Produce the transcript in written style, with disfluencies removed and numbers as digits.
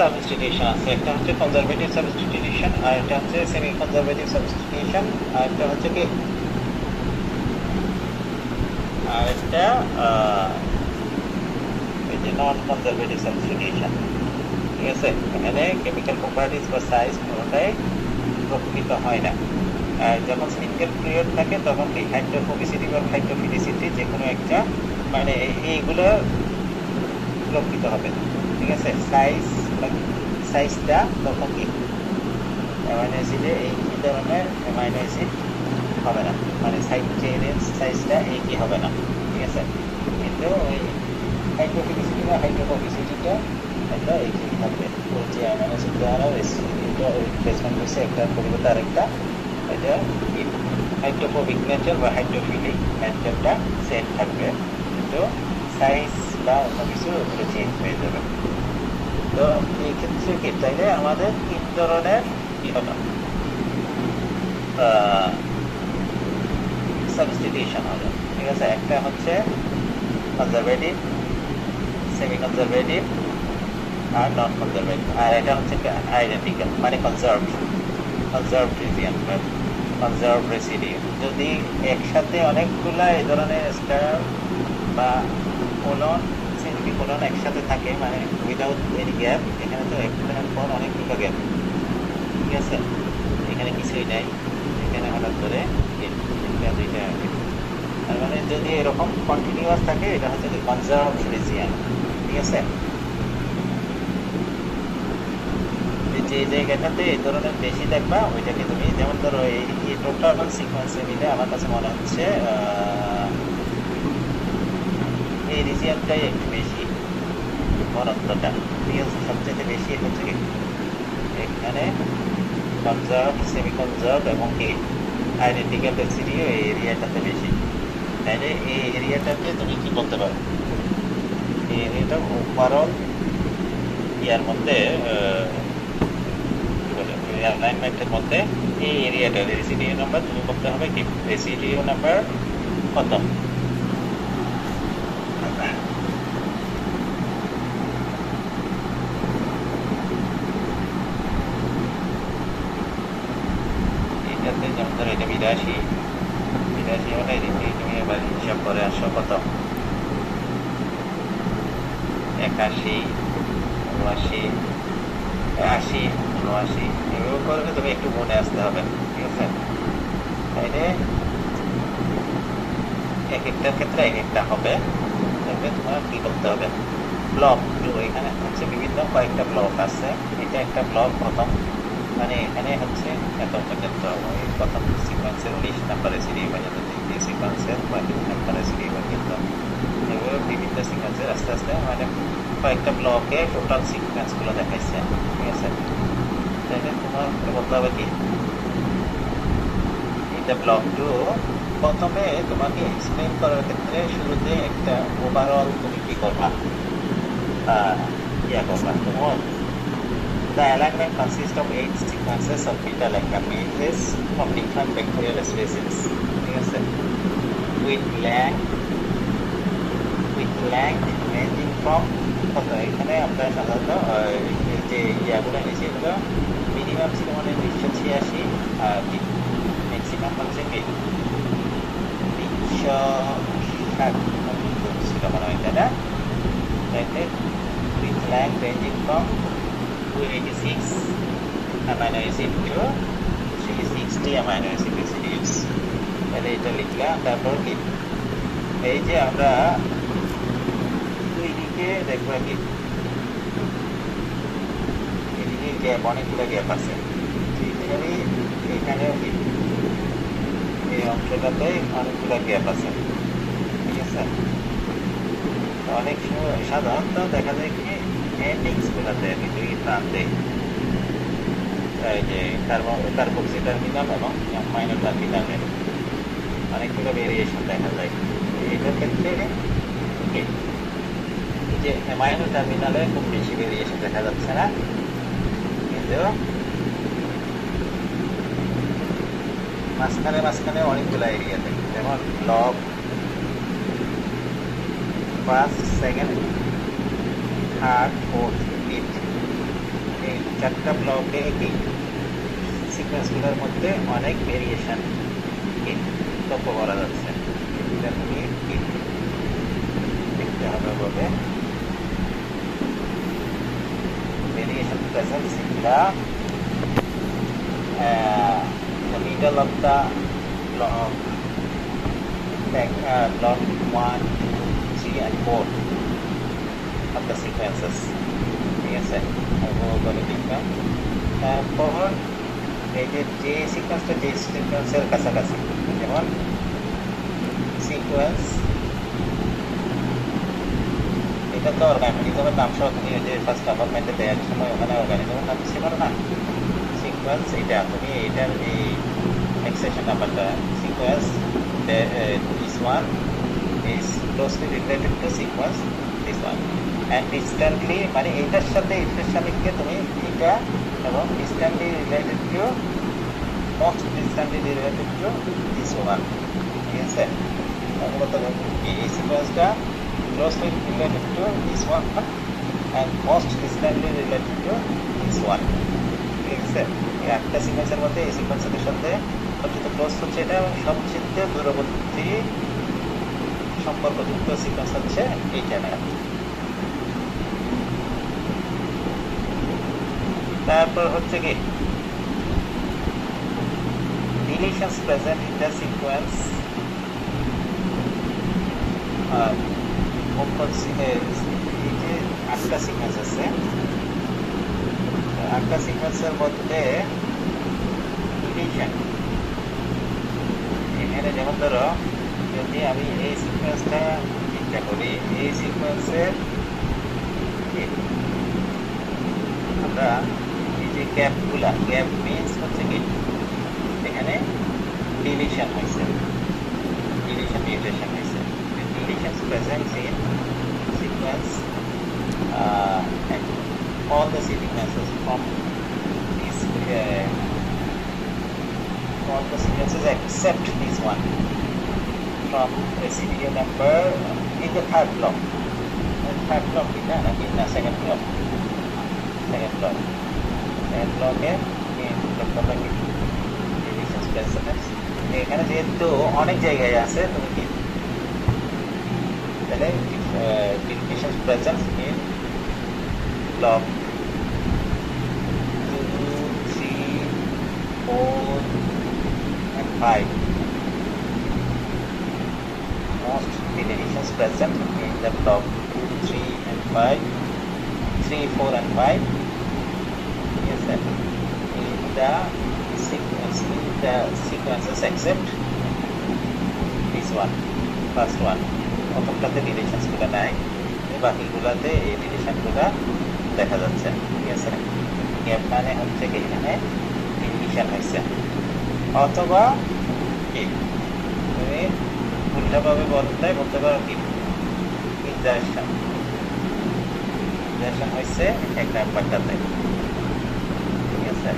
Substitution আছে, একটা হচ্ছে কনজারভেটিভ সাবস্টিটিউশন, আর একটা হচ্ছে সেমি কনজারভেটিভ সাবস্টিটিউশন, আর একটা হচ্ছে কি, আর একটা এই যে নন কনজারভেটিভ সাবস্টিটিউশন। ঠিক আছে, এখানে কেমিক্যাল প্রপার্টিজ বা সাইজ কোনোটাই প্রকৃত হয় না। আর যখন সিঙ্গেল পিরিয়ড থাকে তখন কি হাইড্রোফোবিসিটি বা হাইড্রোফিলিসিটি যে কোনো একটা, মানে এইগুলো প্রকৃত হবে। ঠিক আছে, সাইজটা তখন কি অ্যামাইনো অ্যাসিডে এই কি ধরনের অ্যামাইনো অ্যাসিড হবে না, মানে সাইড চেইনের সাইজটা এই কি হবে না। ঠিক আছে, কিন্তু ওই হাইড্রোফিলিসিটি বা হাইড্রোফোবিসিটিটা একটা এই কি থাকবে, ওই যে অ্যামাইনো অ্যাসিড দ্বারা রিপ্লেসমেন্ট হচ্ছে একটার পরিবর্তে আরেকটা, এটা হাইড্রোফোবিক নেচার বা হাইড্রোফিলিক নেচারটা সেম থাকবে, কিন্তু সাইজ বা অন্য কিছুর উপরে চেঞ্জ হয়ে যাবে। তো এই ক্ষেত্রে কি চাইলে আমাদের তিন ধরনের কি হবে, সাবস্টিটিউশন হবে। ঠিক আছে, একটা হচ্ছে কনজারভেটিভ, সেমি কনজারভেটিভ আর নন কনজারভেটিভ, আর এটা হচ্ছে আইডেন্টিক্যাল মানে কনজার্ভড রিজিয়ন বা কনজার্ভড রেসিডিউ। যদি একসাথে অনেকগুলা এই ধরনের স্টার বা কোলন, সেমিকোলন একসাথে থাকে, মানে উইদাউট এনি গ্যাপ, এখানে তো একটার পর অনেকগুলো গ্যাপ। ঠিক আছে, এখানে কিছুই নাই, এখানে হঠাৎ করে দুইটা, তার মানে যদি এরকম কন্টিনিউয়াস থাকে এটা হচ্ছে কনজার্ভড রিজিয়ন। ঠিক আছে, যে জায়গাটাতে এই ধরনের বেশি দেখবা ওইটাকে তুমি, যেমন ধরো এই টোটাল সিকোয়েন্সে মিলে আমার কাছে মনে হচ্ছে এই রিজিয়নটাই একটু বেশি ঘনত্বটা। ঠিক আছে, সবচেয়ে বেশি হচ্ছে কি এখানে কনজার্ভ, সেমি কনজার্ভ এবং কি আইডেন্টিক্যাল রেসিডিউ এই এরিয়াটাতে বেশি। তাইলে এই এরিয়াটাতে তুমি কি বলতে পারো, এই এরিয়াটা ওভারঅল ইয়ার মধ্যে অ্যালাইনমেন্টের মধ্যে এই এরিয়াটা রেসিডিউ নাম্বার তুমি বলতে হবে কি, রেসিডিউ নাম্বার কত। এটাতে যেমন ধরো এটা 82 হলে এদিকে তুমি এবার হিসাব করে আসো কত, 81, 79, 80, 79 এভাবে করলে তুমি একটু মনে আসতে হবে। ঠিক আছে, তাইলে এক একটার ক্ষেত্রে এক একটা হবে। তবে তোমার কি করতে হবে, ব্লক টু, এখানে হচ্ছে বিভিন্ন কয়েকটা ব্লক আছে, এটা একটা ব্লক প্রথম, মানে এখানে হচ্ছে এত পর্যন্ত ওই প্রথম সিকোয়েন্সের 19 নাম্বার রেসিডিউ পর্যন্ত, দ্বিতীয় সিকোয়েন্সের 35 নাম্বার রেসিডিউ পর্যন্ত, এগুলো বিভিন্ন সিকোয়েন্সের আস্তে আস্তে মানে কয়েকটা ব্লকে টোটাল সিকোয়েন্সগুলো দেখাইছে। ঠিক আছে, তাহলে তোমার বলতে হবে কি, এটা ব্লক টু প্রথমে তোমাকে এক্সপ্লেন করার ক্ষেত্রে শুরুতে একটা ওভারঅল তুমি কি করবা, ইয়া করবা, তোমার the alignment consists of 8 sequences of beta lactam bases from different bacterial species. ঠিক আছে, with length ranging from কত, এখানে আমরা সাধারণত যে ইয়াগুলো নিয়েছি এগুলো মিনিমাম ছিল মানে 286 আর ম্যাক্সিমাম হচ্ছে কি 360 ছিল মনে হয়, তাই না? তাইলে with length ranging from 286 amino acid to 360 amino acid residues. তাহলে এটা লিখলাম, তারপর কি এই যে আমরা দুই দিকে দেখবো কি এদিকে গ্যাপ, অনেকগুলো গ্যাপ আছে, এখানেও কি এই অংশটাতে অনেকগুলো গ্যাপ আছে। ঠিক আছে, অনেক সময় সাধারণত দেখা যায় কি এন্ডিংস গুলাতে দুই প্রান্তে এই যে কার্বক্সি টার্মিনাল এবং মাইনর টার্মিনালে অনেকগুলো ভেরিয়েশন দেখা যায়। এটার ক্ষেত্রে যে মাইনর টার্মিনালে খুব বেশি ভেরিয়েশন দেখা যাচ্ছে না, কিন্তু মাঝখানে অনেকগুলো এরিয়াতে, যেমন লব, first, second, third, fourth, fifth, চারটা ব্লকে কি সিকোয়েন্সগুলোর মধ্যে অনেক ভেরিয়েশন কি লক্ষ্য করা যাচ্ছে। এটা তুমি কি দেখতে হবে বলে variation presents in the middle of the block, like block 1, 2, 3 and 4 of the sequences. ঠিক আছে, বলে দিলাম। তারপর এই যে সিকোয়েন্সটা যে সিকোয়েন্সের কাছাকাছি, যেমন সিকোয়েন্স, এটা তো অর্গানিজমের নাম সহ তুমি যে ফার্স্ট অ্যাপার্টমেন্টে দেওয়ার সময় ওখানে অর্গানিজমের নাম দিতে পারো না। সিকোয়েন্স এটা তুমি এটার এই এক্সেশন নাম্বারটা sequence this one is closely related to sequence this one and distantly, মানে এইটার সাথে এটার সাপেক্ষে তুমি এটা এবং distantly related to most distantly related to this one. ঠিক আছে, মূলত এই সিকোয়েন্সটা closely related to this one and most distantly related to this one. ঠিক আছে, একটা সিকোয়েন্সের মধ্যে এই সিকোয়েন্সের সাথে সবচেয়ে ক্লোজ হচ্ছে এটা এবং সবচেয়ে দূরবর্তী সম্পর্কযুক্ত সিকোয়েন্স হচ্ছে এইটা। তারপর হচ্ছে কি deletions present in the sequence এই যে আটটা সিকোয়েন্স আছে, আটটা সিকোয়েন্সের মধ্যে ডিলিশন, এখানে যেমন ধরো যদি আমি এই সিকোয়েন্সটা চিন্তা করি, এই সিকোয়েন্সের আমরা এই যে গ্যাপগুলা, গ্যাপ মিনস হচ্ছে কি এখানে ডিলিশন হয়েছে, ডিলিশন মিউটেশন হয়েছে। Deletions present in sequence and all the sequences from these all the sequences except this one from residual number in the third block. Third block is na second block. Second block deletions present এখানে যেহেতু অনেক জায়গায় আছে, তুমি কি deletions present in block 2, 3, 4 and 5. Most deletions present in the block 2, 3 and 5, 3, 4 and 5. Yes, in the sequences except this one, first one. প্রথমটাতে রিলেশনসগুলো নাই, বাকিগুলোতে এই রিলেশনগুলো দেখা যাচ্ছে। ঠিক আছে, গ্যাপ মানে হচ্ছে কি এখানে ডিলিশন হয়েছে, অথবা কি তুমি উল্টাভাবে বলতে পারো কি ইনজারশন হয়েছে এক নাম্বারটাতে। ঠিক আছে,